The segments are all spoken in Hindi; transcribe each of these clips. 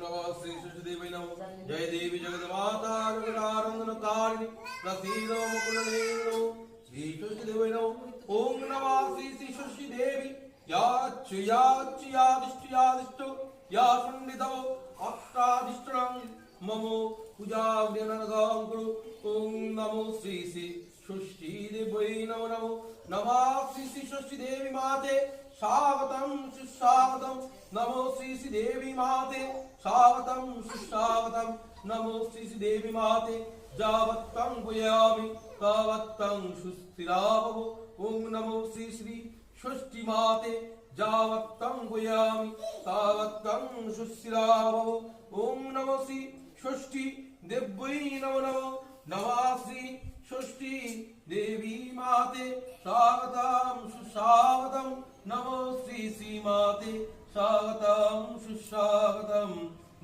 नमः श्री षष्ठीदेवी नमः। जय देवी जगन्माता जगदानंदनकारिणी प्रसीदो मुकुलनेनो श्री षष्ठीदेवी नमः। ओम नमः श्री षष्ठीदेवी यादिष्टो या पंडितो अष्टादिष्टं ममो पूजाग्निनरगां कुरु। ओम नमो श्री षष्ठीदेवी नमो नमो नमः श्री षष्ठीदेवी माते स्वागतम सुस्वागतम नमो श्री देवी माते स्वागतम सुस्वागतम नमो श्री देवी माते जावत्तं भूयामि तावत्तं सुस्थिरा भव। ओम नमो श्री षष्ठी माते जावत्तं भूयामि तावत्तं सुस्थिरा भव। ओम नमो श्री षष्ठी देव्यै नमो नमो नमः श्री षष्ठी देवी माते स्वागतम सुस्वागतम नमो श्री माते स्वागतम सुस्वागतम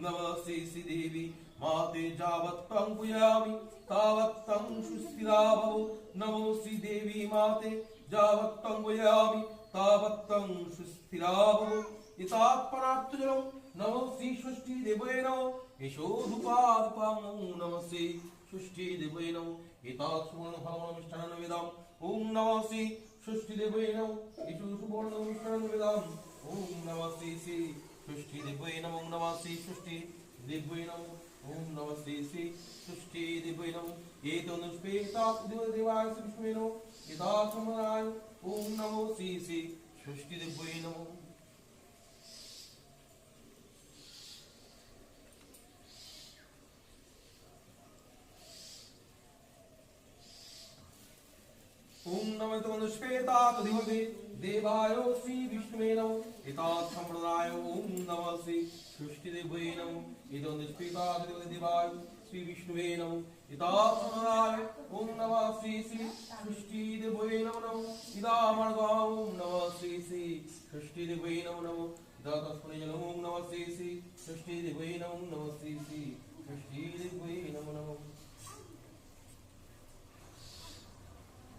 नमः श्री देवी माते जावत्तं भूयामि तावत्तं सुस्थिरा भव। नमो श्री देवी माते जावत्तं भूयामि तावत्तं सुस्थिरा भव। इतात्परार्थजलं नमो श्री षष्ठी देवै नमो यशोधुपादुपां नमः श्री षष्ठी देवै नमो एतात्सुवर्णफलमनुष्ठानविदाम्। ओम नमः श्री षष्ठीदेवी नमः यशोधुपादुपां ओम नमः श्री षष्ठीदेवी नमः। ओम नमः श्री षष्ठीदेवी नमः। ओम नमः श्री षष्ठीदेवी नमः। एतनुष्पेतादेवाय विष्णुवे नमः एतात्मनाय। ओम नमो श्री षष्ठीदेवी नमः। ओम नमः अनुष्पेतादिवते देवाय श्री विष्णुवे नमः एतात्सम्प्रदाय। ओम नमः श्री षष्ठीदेवी नमः एतनुष्पेतादिवते देवाय श्री विष्णुवे नमः एतात्सम्प्रदाय। ओम नमः श्री षष्ठीदेवी नमः इदामर्गां। ओम नमः श्री षष्ठीदेवी नमः इदातस्मरणीयं। ओम नमः श्री षष्ठीदेवी नमः श्री षष्ठीदेवी नमः।